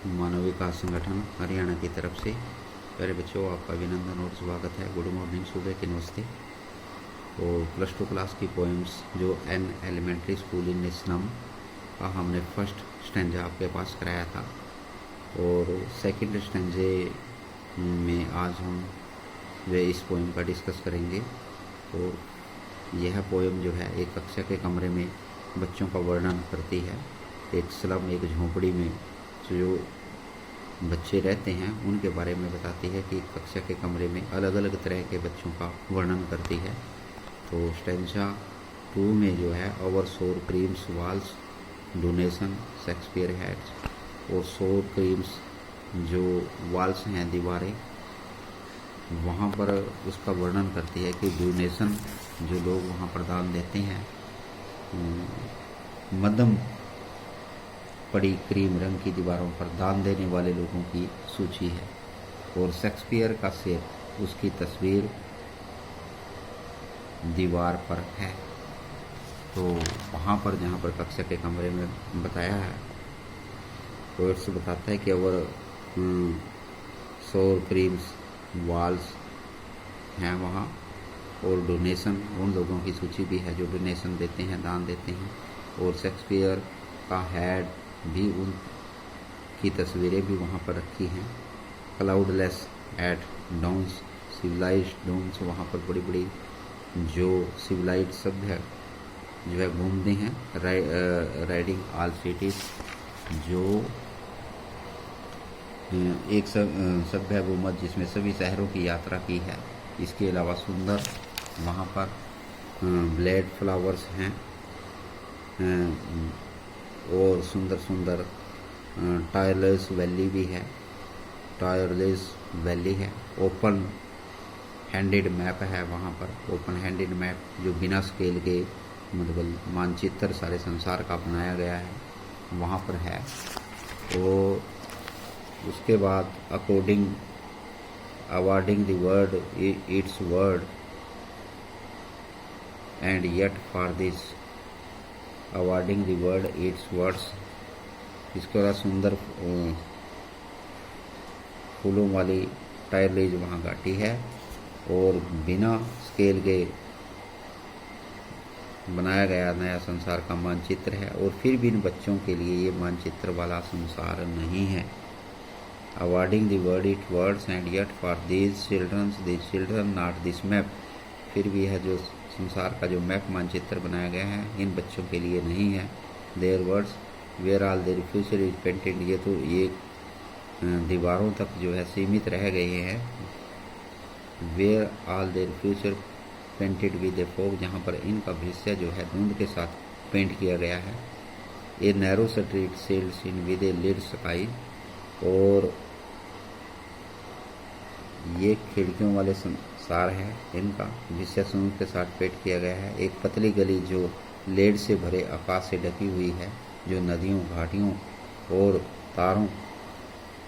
मानव विकास संगठन हरियाणा की तरफ से। प्यारे बच्चों, आपका अभिनंदन और स्वागत है। गुड मॉर्निंग, सुबह के नमस्ते। और प्लस टू क्लास की पोएम्स जो एन एलिमेंट्री स्कूल इन निसनम का हमने फर्स्ट स्टेंजा आपके पास कराया था, और सेकंड स्टेंजे में आज हम वे इस पोएम का डिस्कस करेंगे। और यह पोएम जो है एक कक्षा के कमरे में बच्चों का वर्णन करती है। एक स्लम, एक झोंपड़ी में जो बच्चे रहते हैं उनके बारे में बताती है कि कक्षा के कमरे में अलग अलग तरह के बच्चों का वर्णन करती है। तो स्टेंजा 2 में जो है over sour creams walls donation Shakespeare heads, और सोर क्रीम्स जो वाल्स हैं, दीवारें, वहाँ पर उसका वर्णन करती है कि डोनेशन जो लोग वहाँ पर दान देते हैं, मध्यम पड़ी क्रीम रंग की दीवारों पर दान देने वाले लोगों की सूची है। और शेक्सपियर का शेर, उसकी तस्वीर दीवार पर है। तो वहाँ पर जहाँ पर कक्षा के कमरे में बताया है, पोएट्स बताता है कि ओवर सोर क्रीम्स वाल्स हैं वहाँ, और डोनेशन, उन लोगों की सूची भी है जो डोनेशन देते हैं, दान देते हैं। और शेक्सपियर का हेड भी, उनकी तस्वीरें भी वहाँ पर रखी हैं। Cloudless at downs, civilized downs, वहाँ पर बड़ी बड़ी जो सिविलाइज्ड सभ्य जो है घूमते हैं। राइडिंग ऑल सिटीज, जो एक सभ्य हुकूमत जिसमें सभी शहरों की यात्रा की है। इसके अलावा सुंदर वहाँ पर ब्लेड फ्लावर्स हैं, और सुंदर सुंदर टायरलेस वैली भी है, टायरलेस वैली है। ओपन हैंडेड मैप है वहाँ पर, ओपन हैंडेड मैप जो बिना स्केल के, मतलब मानचित्र सारे संसार का बनाया गया है, वहाँ पर है। और उसके बाद awarding the word it's word and yet for this, awarding the word it's words. इसके बाद सुंदर फूलों वाली टायरलेज वहाँ घाटी है, और बिना स्केल के बनाया गया नया संसार का मानचित्र है। और फिर भी इन बच्चों के लिए ये मानचित्र वाला संसार नहीं है। Awarding the word it words and yet for these children not this map, फिर भी यह जो संसार का जो मैप मानचित्र बनाया गया है इन बच्चों के लिए नहीं है। Their worlds where all their future is painted, ये तो ये दीवारों तक जो है सीमित रह गए हैं। Where all their future painted with a fog, जहाँ पर इनका भविष्य जो है धुंध के साथ पेंट किया गया है। A narrow street sealed in with a lead sky, और ये खिड़कियों वाले संसार है, इनका भविष्य समुद्र के साथ पेंट किया गया है। एक पतली गली जो लेड से भरे आकाश से ढकी हुई है, जो नदियों, घाटियों और तारों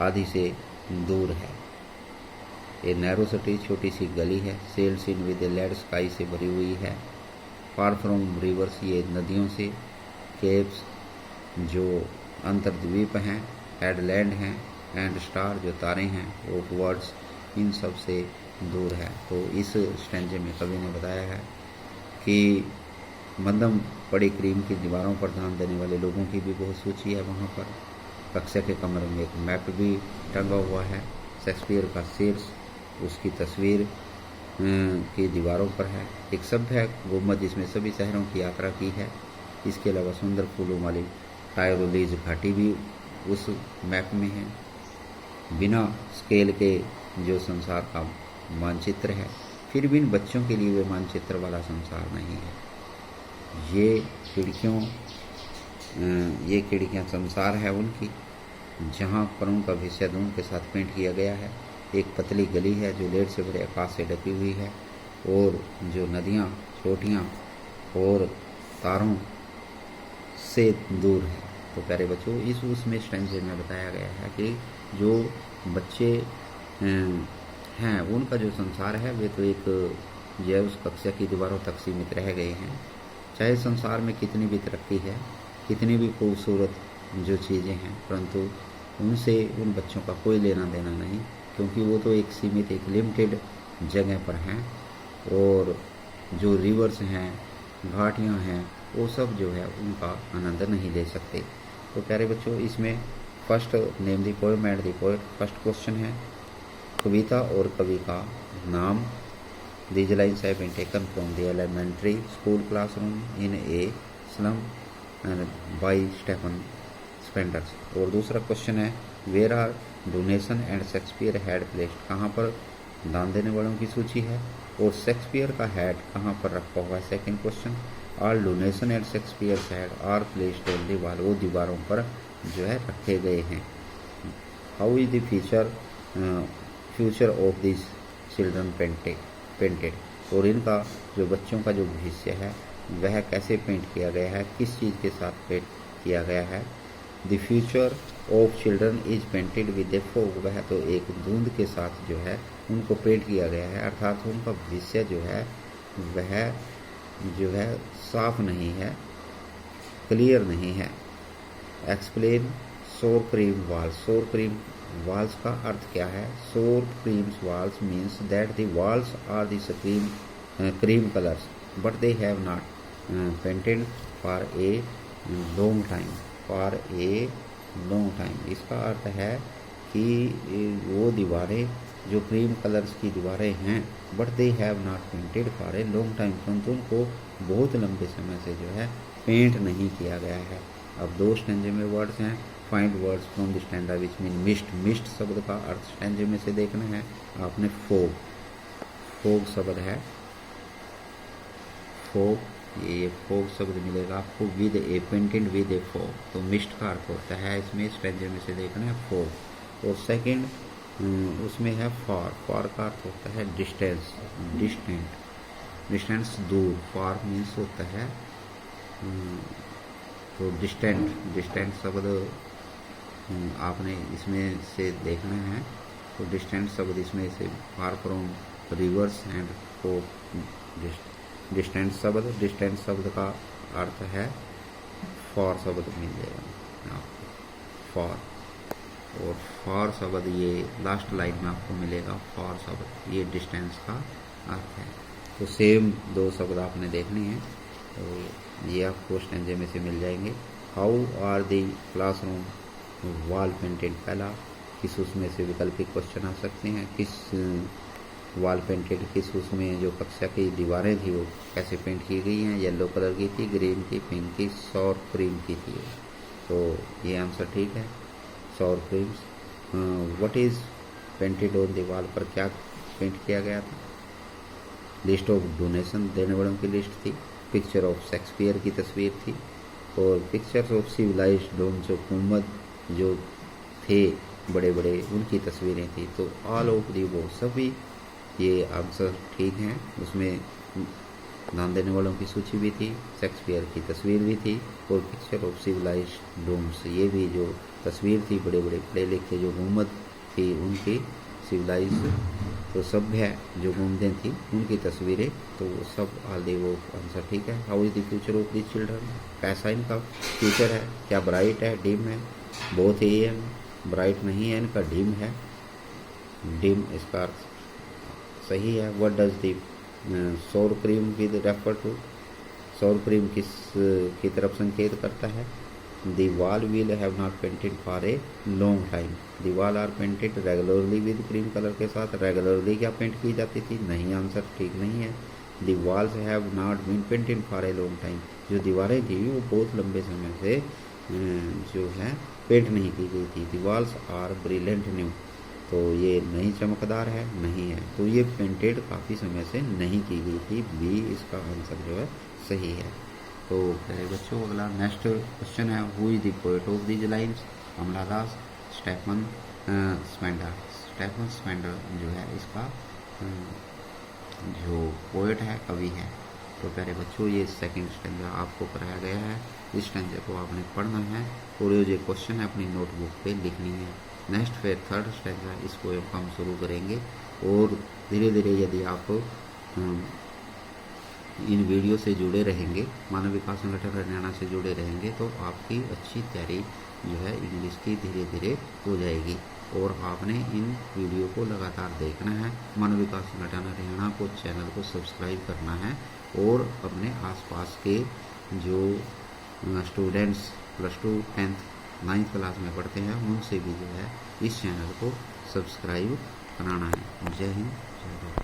आदि से दूर है। ये नैरो सिटी, छोटी सी गली है। Sealed in with lead sky से भरी हुई है। फार फ्रॉम रिवर्स, ये नदियों से। केप्स जो अंतर्द्वीप हैं, हेडलैंड हैं, एंड स्टार जो तारे हैं, ऑफ वर्ड्स, इन सब से दूर है। तो इस स्टेंजे में कवि ने बताया है कि मध्यम पड़ी क्रीम की दीवारों पर ध्यान देने वाले लोगों की भी बहुत सूची है वहाँ पर। कक्षा के कमरे में एक मैप भी टंगा हुआ है। शेक्सपियर का शेर, उसकी तस्वीर की दीवारों पर है। एक सभ्य हुकूमत जिसमें सभी शहरों की यात्रा की है। इसके अलावा सुंदर फूलों वाली टायरोलीज घाटी भी उस मैप में है। बिना स्केल के जो संसार का मानचित्र है, फिर भी इन बच्चों के लिए वे मानचित्र वाला संसार नहीं है। ये खिड़कियाँ संसार है उनकी, जहाँ पर उनका भविष्य धुंध के साथ पेंट किया गया है। एक पतली गली है जो लेड से भरे आकाश से ढकी हुई है, और जो नदियाँ, चोटियाँ और तारों से दूर है। तो प्यारे बच्चों, इस उसमें स्टेंजे में बताया गया है कि जो बच्चे हैं उनका जो संसार है वे तो एक जो उस कक्षा की दीवारों तक सीमित रह गए हैं। चाहे संसार में कितनी भी तरक्की है, कितनी भी खूबसूरत जो चीज़ें हैं, परंतु उनसे उन बच्चों का कोई लेना देना नहीं, क्योंकि वो तो एक सीमित, एक लिमिटेड जगह पर हैं, और जो रिवर्स हैं, घाटियाँ हैं, वो सब जो है उनका आनंद नहीं ले सकते। तो प्यारे बच्चों, इसमें first name the poem and the poet, first question है कविता और कवि का नाम। These lines have been taken from the elementary school classroom in a slum and by Stephen Spenders। और दूसरा क्वेश्चन है where are donation and Shakespeare head placed, कहाँ पर दान देने वालों की सूची है और शेक्सपियर का हैड कहाँ पर रखा हुआ है। Second question all donation and Shakespeare head are placed on the wall, वो दीवारों पर जो है रखे गए हैं। How is the future of this children painted, और इनका जो बच्चों का जो भविष्य है वह कैसे पेंट किया गया है, किस चीज़ के साथ पेंट किया गया है। The future of children is painted with a fog, वह तो एक धुंध के साथ जो है उनको पेंट किया गया है, अर्थात उनका भविष्य जो है वह जो है साफ नहीं है, क्लियर नहीं है। Explain sour cream walls, sour cream walls का अर्थ क्या है। Sour creams walls means that the walls are the cream colours but they have not painted for a long time, for a long time. इसका अर्थ है कि वो दीवारें जो क्रीम कलर्स की दीवारें हैं but they have not painted for a long time, परंतु उनको बहुत लंबे समय से जो है पेंट नहीं किया गया है। अब दो स्टेंजे में वर्ड्स हैं, find words from the stanza which mean mist, mist शब्द का अर्थ स्टैंजे में से देखना है आपने। फोग, फोग शब्द है, फोग, ये फोग शब्द मिलेगा आपको with A, painted with A fog, तो मिस्ट का अर्थ होता है इसमें, स्टैंजे में से देखना है फोग। और सेकंड उसमें है फॉर, फॉर का अर्थ होता है डिस्टेंस, डिस्टेंट, डिस्टेंस दूर, फॉर मीन्स होता है तो डिस्टेंट, डिस्टेंट शब्द आपने इसमें से देखना है, तो डिस्टेंट शब्द इसमें से फार फ्रॉम रिवर्स एंड को डिस्टेंट शब्द, डिस्टेंट शब्द का अर्थ है फॉर शब्द मिल जाएगा आपको, फॉर। और फॉर शब्द ये लास्ट लाइन में आपको मिलेगा, फॉर शब्द ये डिस्टेंस का अर्थ है। तो सेम दो शब्द आपने देखने हैं, तो ये आपको स्टेंजे में से मिल जाएंगे। How are the classroom wall painted, पहला किस उसमें से वैकल्पिक क्वेश्चन आ सकते हैं, किस वॉल पेंटेड, किस उसमें जो कक्षा की दीवारें थी वो कैसे पेंट की गई हैं, येलो कलर की थी, ग्रीन की, पिंक की, सौर क्रीम की थी। तो ये आंसर ठीक है, सौर creams. What is painted on the wall, पर क्या पेंट किया गया था। लिस्ट ऑफ डोनेशन, देने वालों की लिस्ट थी, पिक्चर ऑफ शेक्सपियर की तस्वीर थी, और पिक्चर्स ऑफ सिविलाइज्ड डोम, जो हुकूमत जो थे बड़े बड़े उनकी तस्वीरें थी। तो ऑल ऑफ दी वो सभी ये आंसर ठीक हैं। उसमें दान देने वालों की सूची भी थी, शेक्सपियर की तस्वीर भी थी, और पिक्चर ऑफ सिविलाइज्ड डोम्स, ये भी जो तस्वीर थी बड़े बड़े पढ़े लिखे जो हुकूमत थी उनकी, सिविलाइज तो सभ्य जो घूमते थी उनकी तस्वीरें, तो वो सब आल वो आंसर ठीक है। How is the future of the children, कैसा इनका फ्यूचर है, क्या ब्राइट है, डिम है, बोथ ही है, ब्राइट नहीं है इनका, डिम है, डिम इसका अर्थ सही है। व्हाट डज द सौर क्रीम विद रेफर टू, सौर क्रीम किस की तरफ संकेत करता है। The wall will have not painted for a long time, the wall are painted regularly with cream color के साथ, रेगुलरली क्या पेंट की जाती थी, नहीं, आंसर ठीक नहीं है। The walls have not been painted for a long time, जो दीवारें थी वो बहुत लंबे समय से जो है पेंट नहीं की गई थी। The walls are brilliant new, तो ये नहीं चमकदार है, नहीं है, तो ये पेंटेड काफ़ी समय से नहीं की गई थी, बी इसका आंसर जो है सही है। तो प्यारे बच्चों, अगला नेक्स्ट क्वेश्चन है who is the poet of these lines, Kamala Das, Stephen Spender, Stephen Spender जो है इसका जो पोएट है, कवि है। तो प्यारे बच्चों, ये सेकंड स्टेंजा आपको कराया गया है, इस स्टेंजा को आपने पढ़ना है और ये जो क्वेश्चन है अपनी नोटबुक पे लिखनी है। नेक्स्ट फिर थर्ड स्टेंजा इस पोएम को हम शुरू करेंगे, और धीरे धीरे यदि आप इन वीडियो से जुड़े रहेंगे, मानव विकास संगठन हरियाणा से जुड़े रहेंगे, तो आपकी अच्छी तैयारी जो है इंग्लिश की धीरे धीरे हो जाएगी। और आपने इन वीडियो को लगातार देखना है। मन विकास संगठन हरियाणा को चैनल को सब्सक्राइब करना है और अपने आसपास के जो स्टूडेंट्स +2, 10th, 9th क्लास में पढ़ते हैं उनसे भी जो है इस चैनल को सब्सक्राइब कराना है। जय हिंद, जय भारत।